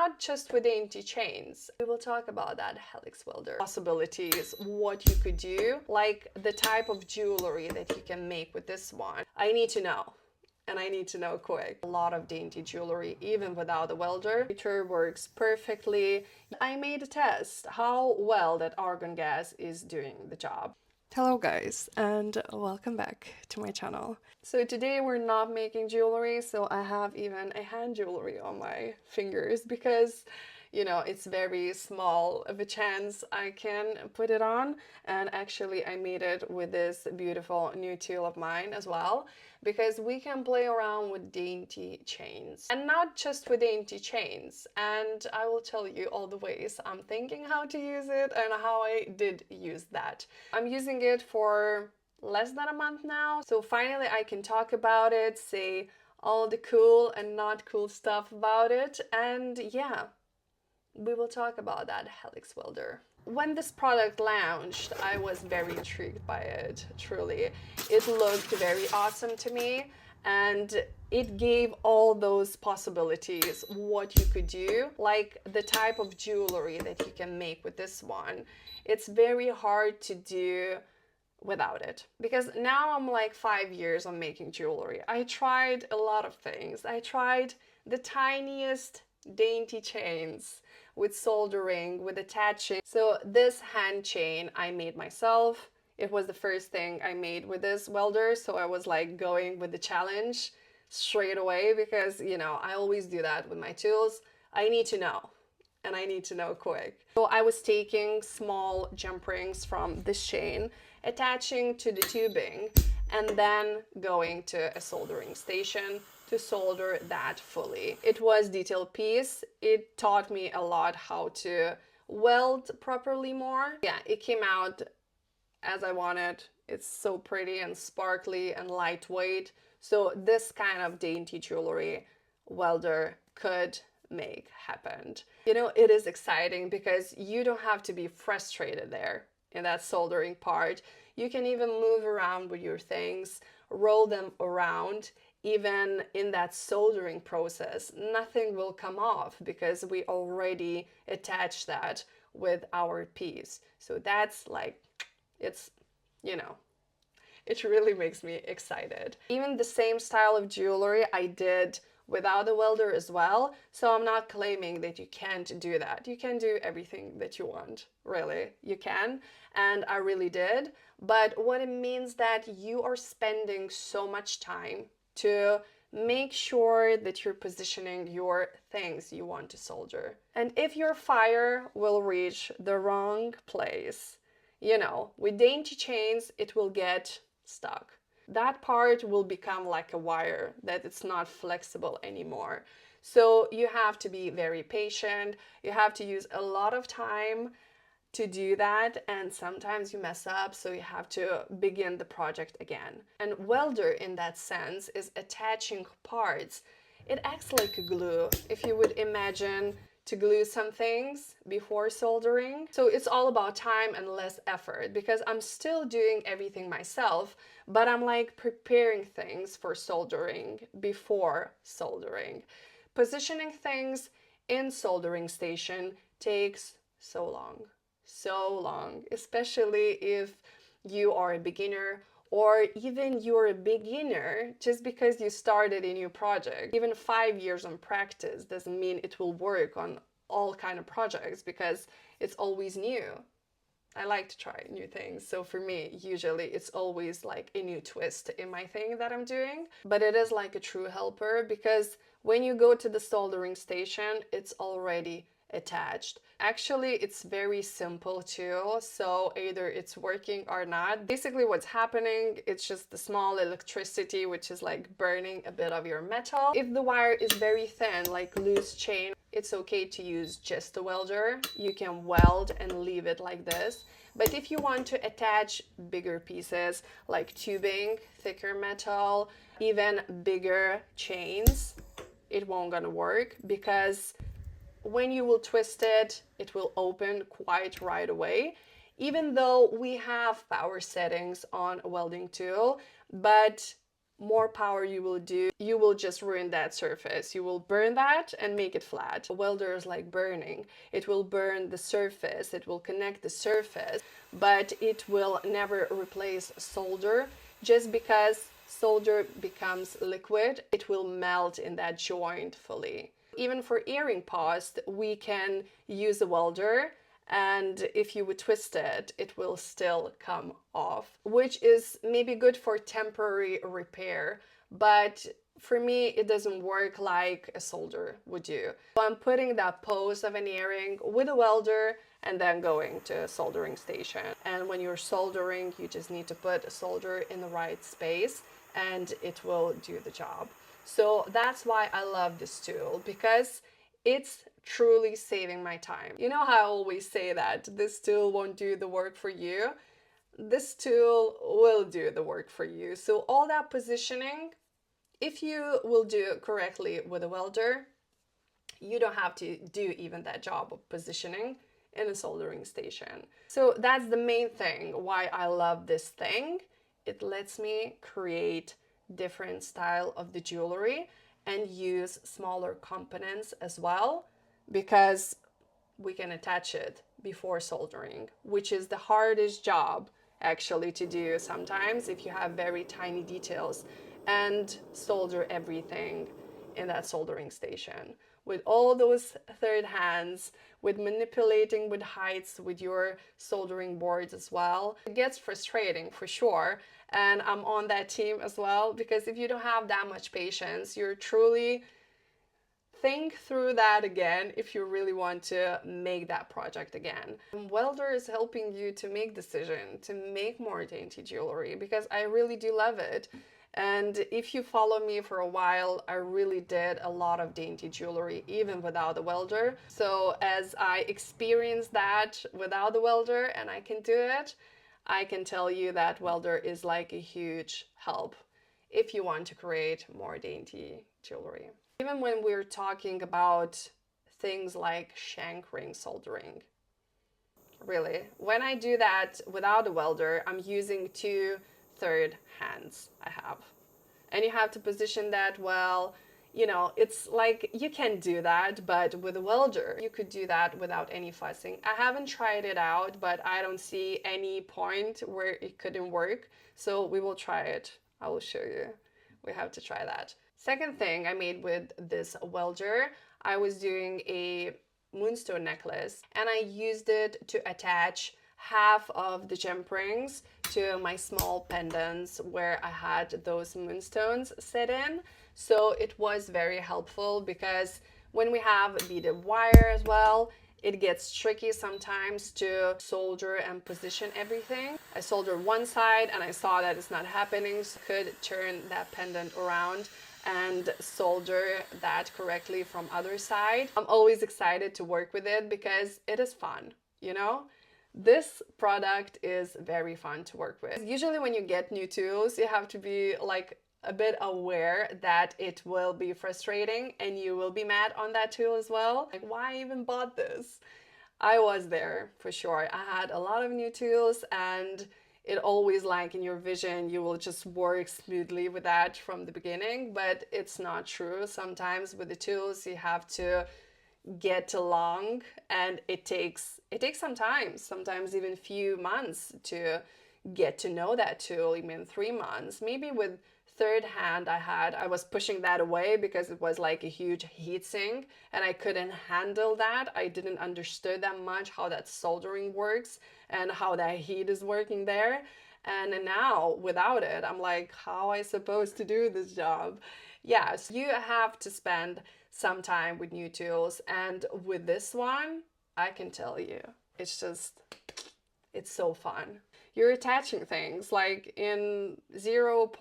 not just with dainty chains. We will talk about that Helix welder possibilities, what you could do, like the type of jewelry that you can make with this one. I need to know. And I need to know quick. A lot of dainty jewelry, even without the welder. It works perfectly. I made a test how well that Argan Gas is doing the job. Hello guys, and welcome back to my channel. So today we're not making jewelry, so I have even a hand jewelry on my fingers because, you know, it's very small of a chance I can put it on. And actually I made it with this beautiful new tool of mine as well, because we can play around with dainty chains, and not just with dainty chains. And I will tell you all the ways I'm thinking how to use it and how I did use that. I'm using it for less than a month now, so finally I can talk about it, say all the cool and not cool stuff about it, and yeah, we will talk about that Helix welder. When this product launched, I was very intrigued by it, truly. It looked very awesome to me, and it gave all those possibilities, what you could do, like the type of jewelry that you can make with this one. It's very hard to do without it, because now I'm like 5 years on making jewelry. I tried a lot of things. I tried the tiniest dainty chains with soldering, with attaching. So this hand chain I made myself. It was the first thing I made with this welder, so I was like going with the challenge straight away, because you know I always do that with my tools. I need to know, and I need to know quick. So I was taking small jump rings from this chain, attaching to the tubing, and then going to a soldering station to solder that fully. It was detailed piece. It taught me a lot how to weld properly more. Yeah, it came out as I wanted. It's so pretty and sparkly and lightweight. So this kind of dainty jewelry welder could make happen. You know, it is exciting because you don't have to be frustrated there in that soldering part. You can even move around with your things, roll them around. Even in that soldering process, nothing will come off because we already attached that with our piece. So that's like, it's, you know, it really makes me excited. Even the same style of jewelry I did without a welder as well. So I'm not claiming that you can't do that. You can do everything that you want, really. You can, and I really did. But what it means that you are spending so much time to make sure that you're positioning your things you want to solder. And if your fire will reach the wrong place, you know, with dainty chains, it will get stuck. That part will become like a wire, that it's not flexible anymore. So you have to be very patient. You have to use a lot of time to do that, and sometimes you mess up, so you have to begin the project again. And welder in that sense is attaching parts. It acts like a glue, if you would imagine to glue some things before soldering. So it's all about time and less effort, because I'm still doing everything myself, but I'm like preparing things for soldering before soldering. Positioning things in soldering station takes so long, especially if you are a beginner, or even you're a beginner just because you started a new project. Even 5 years on practice doesn't mean it will work on all kind of projects, because it's always new. I like to try new things, so for me usually it's always like a new twist in my thing that I'm doing. But it is like a true helper, because when you go to the soldering station, it's already attached. Actually, it's very simple too, so either it's working or not. Basically what's happening, it's just the small electricity which is like burning a bit of your metal. If the wire is very thin, like loose chain, it's okay to use just a welder. You can weld and leave it like this. But if you want to attach bigger pieces like tubing, thicker metal, even bigger chains, it won't gonna work, because when you will twist it, it will open quite right away. Even though we have power settings on a welding tool, but more power you will do, you will just ruin that surface. You will burn that and make it flat. A welder is like burning. It will burn the surface, it will connect the surface, but it will never replace solder. Just because solder becomes liquid, it will melt in that joint fully. Even for earring post, we can use a welder, and if you would twist it, it will still come off, which is maybe good for temporary repair, but for me it doesn't work like a solder would do. So I'm putting that post of an earring with a welder and then going to a soldering station. And when you're soldering, you just need to put a solder in the right space and it will do the job. So that's why I love this tool, because it's truly saving my time. You know how I always say that this tool won't do the work for you? This tool will do the work for you. So all that positioning, if you will do it correctly with a welder, you don't have to do even that job of positioning in a soldering station. So that's the main thing why I love this thing. It lets me create different style of the jewelry and use smaller components as well, because we can attach it before soldering, which is the hardest job actually to do sometimes if you have very tiny details, and solder everything in that soldering station with all those third hands, with manipulating with heights with your soldering boards as well. It gets frustrating for sure, and I'm on that team as well, because if you don't have that much patience, you're truly think through that again if you really want to make that project again. And welder is helping you to make decision to make more dainty jewelry, because I really do love it. And if you follow me for a while, I really did a lot of dainty jewelry even without the welder. So as I experienced that without the welder and I can do it, I can tell you that welder is like a huge help if you want to create more dainty jewelry. Even when we're talking about things like shank ring soldering, really, when I do that without a welder, I'm using 2 third hands I have. And you have to position that well. You know, it's like you can do that, but with a welder, you could do that without any fussing. I haven't tried it out, but I don't see any point where it couldn't work. So we will try it. I will show you. We have to try that. Second thing I made with this welder, I was doing a moonstone necklace and I used it to attach half of the gem rings to my small pendants where I had those moonstones set in. So it was very helpful, because when we have beaded wire as well, it gets tricky sometimes to solder and position everything. I soldered one side and I saw that it's not happening, so I could turn that pendant around and solder that correctly from other side. I'm always excited to work with it because it is fun, you know? This product is very fun to work with. Usually when you get new tools, you have to be like a bit aware that it will be frustrating and you will be mad on that tool as well. Like, why I even bought this? I was there for sure. I had a lot of new tools and it always, like in your vision, you will just work smoothly with that from the beginning, but it's not true. Sometimes with the tools you have to get along and it takes some time, sometimes even few months to get to know that tool, even 3 months. Maybe with third hand I was pushing that away because it was like a huge heat sink and I couldn't handle that. I didn't understand that much how that soldering works and how that heat is working there. And now without it, I'm like, how am I supposed to do this job? Yes, you have to spend some time with new tools, and with this one, I can tell you, it's so fun. You're attaching things like in 0.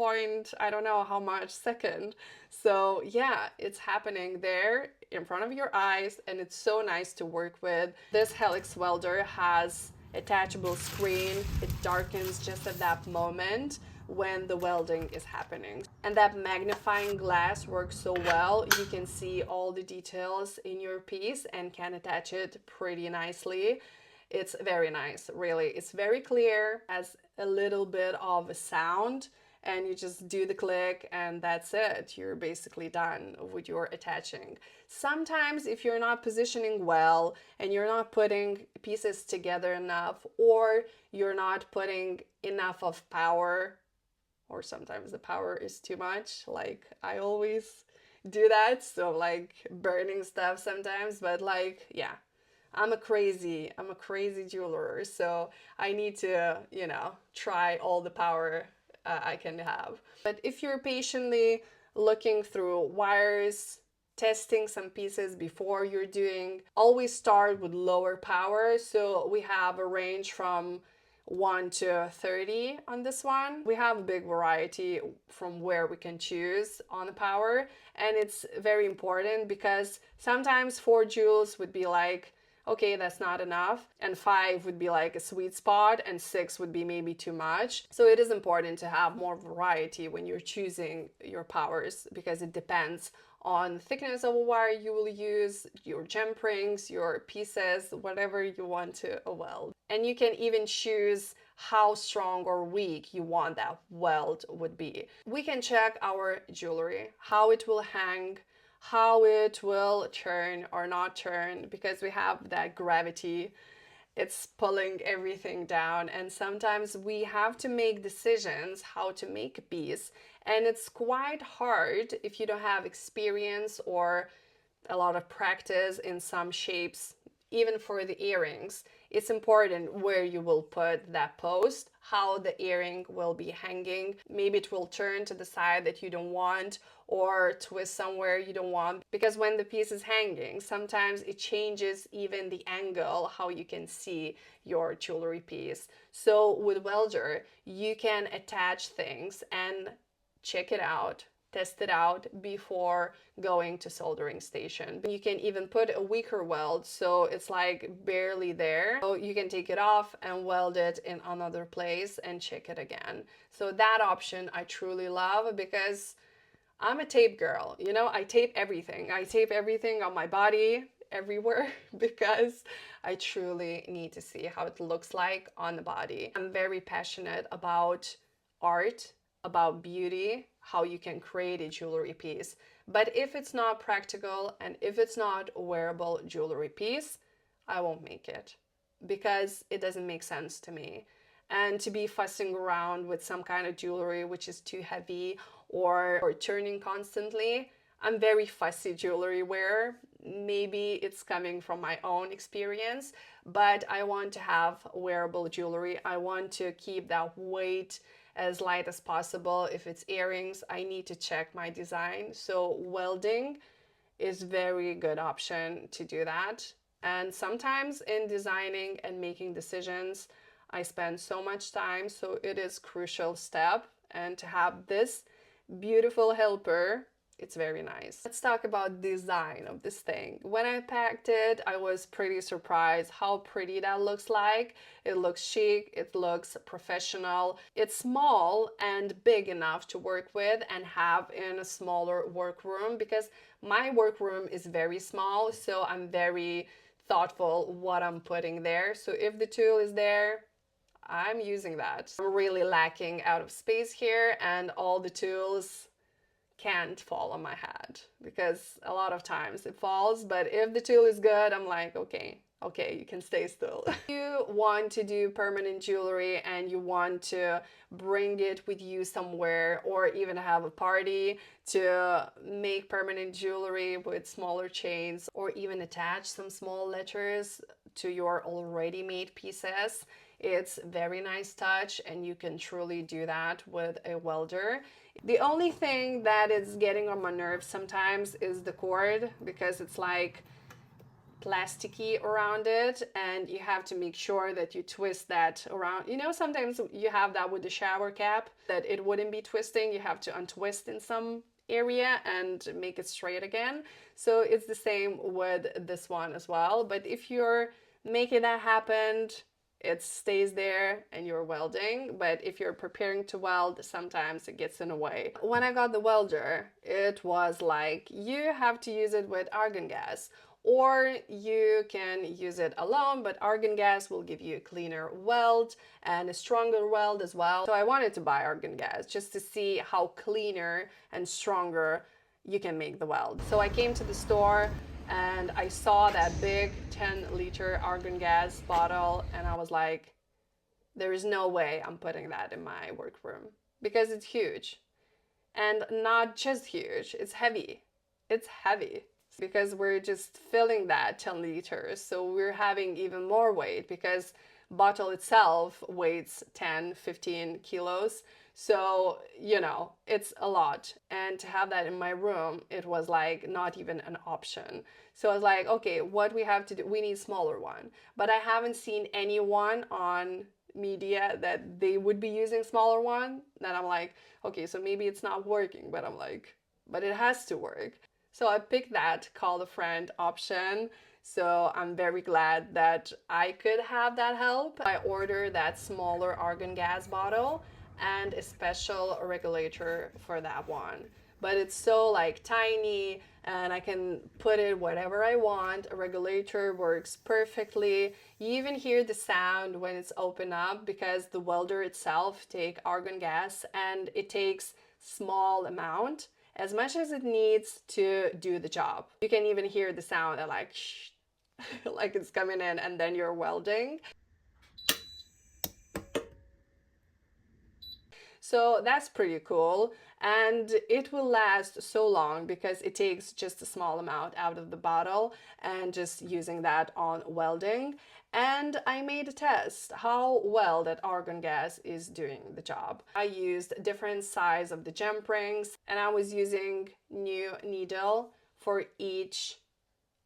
I don't know how much second. So yeah, it's happening there in front of your eyes and it's so nice to work with. This Helix welder has attachable screen. It darkens just at that moment when the welding is happening. And that magnifying glass works so well. You can see all the details in your piece and can attach it pretty nicely. It's very nice, really. It's very clear, has a little bit of a sound, and you just do the click and that's it. You're basically done with your attaching. Sometimes if you're not positioning well and you're not putting pieces together enough, or you're not putting enough of power, or sometimes the power is too much, like I always do that, so like burning stuff sometimes, but like, yeah, I'm a crazy jeweler, so I need to, you know, try all the power I can have. But if you're patiently looking through wires, testing some pieces before you're doing, always start with lower power. So we have a range from 1 to 30 on this one. We have a big variety from where we can choose on the power, and it's very important because sometimes 4 joules would be like, okay, that's not enough, and 5 would be like a sweet spot, and 6 would be maybe too much. So it is important to have more variety when you're choosing your powers, because it depends on the thickness of a wire you will use, your jump rings, your pieces, whatever you want to weld. And you can even choose how strong or weak you want that weld would be. We can check our jewelry, how it will hang, how it will turn or not turn, because we have that gravity. It's pulling everything down, and sometimes we have to make decisions how to make a piece, and it's quite hard if you don't have experience or a lot of practice in some shapes. Even for the earrings, it's important where you will put that post, how the earring will be hanging. Maybe it will turn to the side that you don't want, or twist somewhere you don't want, because when the piece is hanging, sometimes it changes even the angle how you can see your jewelry piece. So with welder, you can attach things and check it out, test it out before going to soldering station. You can even put a weaker weld, so it's like barely there. So you can take it off and weld it in another place and check it again. So that option I truly love, because I'm a tape girl, you know, I tape everything. I tape everything on my body, everywhere, because I truly need to see how it looks like on the body. I'm very passionate about art, about beauty, how you can create a jewelry piece. But if it's not practical and if it's not a wearable jewelry piece, I won't make it, because it doesn't make sense to me. And to be fussing around with some kind of jewelry which is too heavy or turning constantly, I'm very fussy jewelry wearer. Maybe it's coming from my own experience, but I want to have wearable jewelry. I want to keep that weight as light as possible. If it's earrings, I need to check my design. So welding is very good option to do that. And sometimes in designing and making decisions, I spend so much time, so it is crucial step. And to have this beautiful helper, it's very nice. Let's talk about design of this thing. When I packed it, I was pretty surprised how pretty that looks like. It looks chic, it looks professional. It's small and big enough to work with and have in a smaller workroom, because my workroom is very small, so I'm very thoughtful what I'm putting there. So if the tool is there, I'm using that. I'm really lacking out of space here, and all the tools can't fall on my head, because a lot of times it falls. But if the tool is good, I'm like, okay, you can stay still. If you want to do permanent jewelry and you want to bring it with you somewhere, or even have a party to make permanent jewelry with smaller chains, or even attach some small letters to your already made pieces, it's very nice touch, and you can truly do that with a welder. The only thing that is getting on my nerves sometimes is the cord, because it's like plasticky around it, and you have to make sure that you twist that around. You know, sometimes you have that with the shower cap, that it wouldn't be twisting. You have to untwist in some area and make it straight again. So it's the same with this one as well. But if you're making that happen, it stays there and you're welding. But if you're preparing to weld, sometimes it gets in the way. When I got the welder, it was like, you have to use it with argan gas, or you can use it alone, but argan gas will give you a cleaner weld and a stronger weld as well. So I wanted to buy argan gas just to see how cleaner and stronger you can make the weld. So I came to the store and I saw that big 10-liter argan gas bottle, and I was like, there is no way I'm putting that in my workroom because it's huge. And not just huge, it's heavy. It's heavy because we're just filling that 10 liters. So we're having even more weight because bottle itself weighs 10, 15 kilos. So, you know, it's a lot. And to have that in my room, it was like not even an option. So I was like, okay, what we have to do, we need a smaller one. But I haven't seen anyone on media that they would be using smaller one. Then I'm like, okay, so maybe it's not working, but I'm like, but it has to work. So I picked that call a friend option. So I'm very glad that I could have that help. I ordered that smaller argan gas bottle and a special regulator for that one. But it's so like tiny and I can put it whatever I want. A regulator works perfectly. You even hear the sound when it's open up because the welder itself takes argan gas and it takes small amount, as much as it needs to do the job. You can even hear the sound like shh, like it's coming in and then you're welding. So that's pretty cool, and it will last so long because it takes just a small amount out of the bottle and just using that on welding. And I made a test how well that argan gas is doing the job. I used different size of the jump rings and I was using new needle for each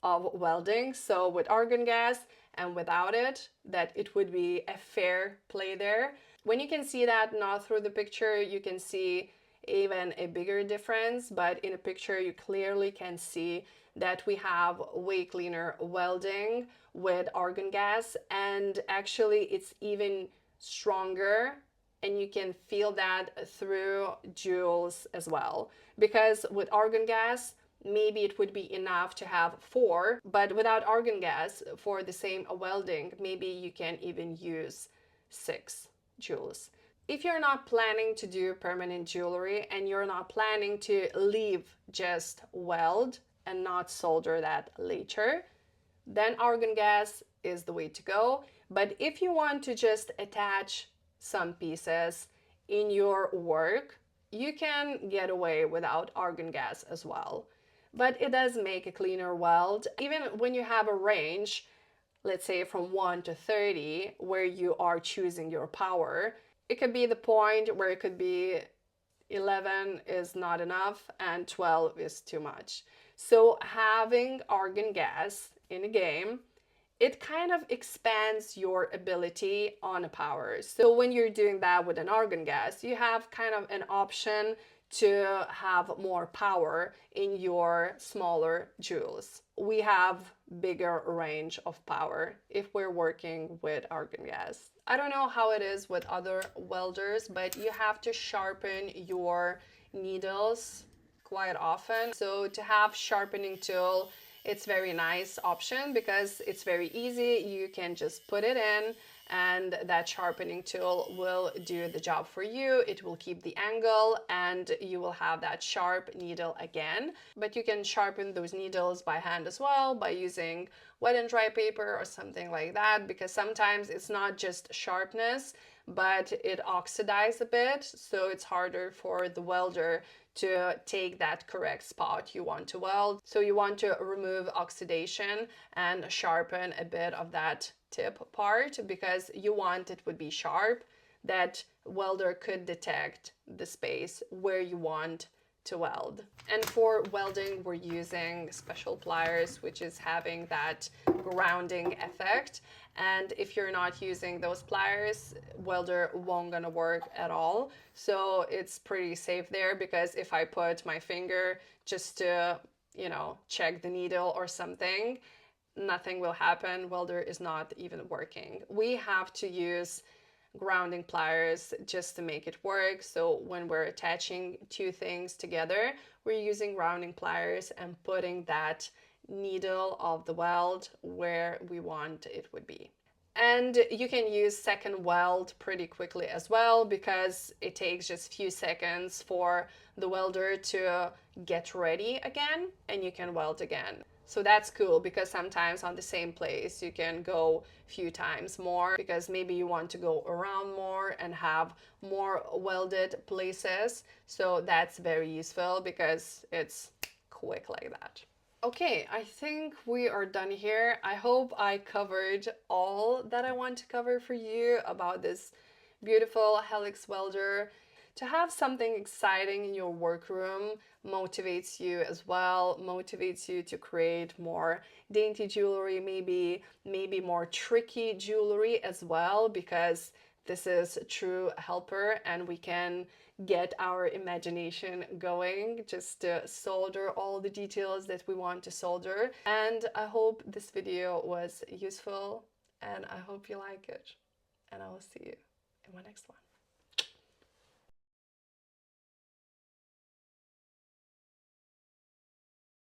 of welding. So with argan gas and without it, that it would be a fair play there. When you can see that not through the picture, you can see even a bigger difference, but in a picture you clearly can see that we have way cleaner welding with argan gas, and actually it's even stronger and you can feel that through joules as well. Because with argan gas, maybe it would be enough to have 4, but without argan gas for the same welding, maybe you can even use 6 joules. If you're not planning to do permanent jewelry and you're not planning to leave just weld and not solder that later, then argan gas is the way to go. But if you want to just attach some pieces in your work, you can get away without argan gas as well. But it does make a cleaner weld. Even when you have a range, let's say from 1 to 30, where you are choosing your power, it could be the point where it could be 11 is not enough and 12 is too much. So having argan gas in a game, it kind of expands your ability on a power. So when you're doing that with an argan gas, you have kind of an option to have more power in your smaller joules. We have bigger range of power if we're working with argan gas. I don't know how it is with other welders, but you have to sharpen your needles quite often. So to have sharpening tool, it's very nice option because it's very easy. You can just put it in and that sharpening tool will do the job for you. It will keep the angle and you will have that sharp needle again. But you can sharpen those needles by hand as well by using wet and dry paper or something like that, because sometimes it's not just sharpness, but it oxidizes a bit, so it's harder for the welder to take that correct spot you want to weld. So you want to remove oxidation and sharpen a bit of that tip part because you want it would be sharp, that welder could detect the space where you want to weld. And for welding, we're using special pliers, which is having that grounding effect. And if you're not using those pliers, welder won't gonna work at all. So it's pretty safe there, because if I put my finger just to, you know, check the needle or something, nothing will happen. Welder is not even working. We have to use grounding pliers just to make it work. So when we're attaching two things together, we're using grounding pliers and putting that needle of the weld where we want it would be. And you can use second weld pretty quickly as well, because it takes just a few seconds for the welder to get ready again, and you can weld again. So that's cool, because sometimes on the same place you can go a few times more, because maybe you want to go around more and have more welded places. So that's very useful because it's quick like that. Okay, I think we are done here. I hope I covered all that I want to cover for you about this beautiful Helix welder. To have something exciting in your workroom motivates you as well, motivates you to create more dainty jewelry, maybe more tricky jewelry as well, because this is a true helper and we can get our imagination going just to solder all the details that we want to solder. And I hope this video was useful, and I hope you like it. And I will see you in my next one.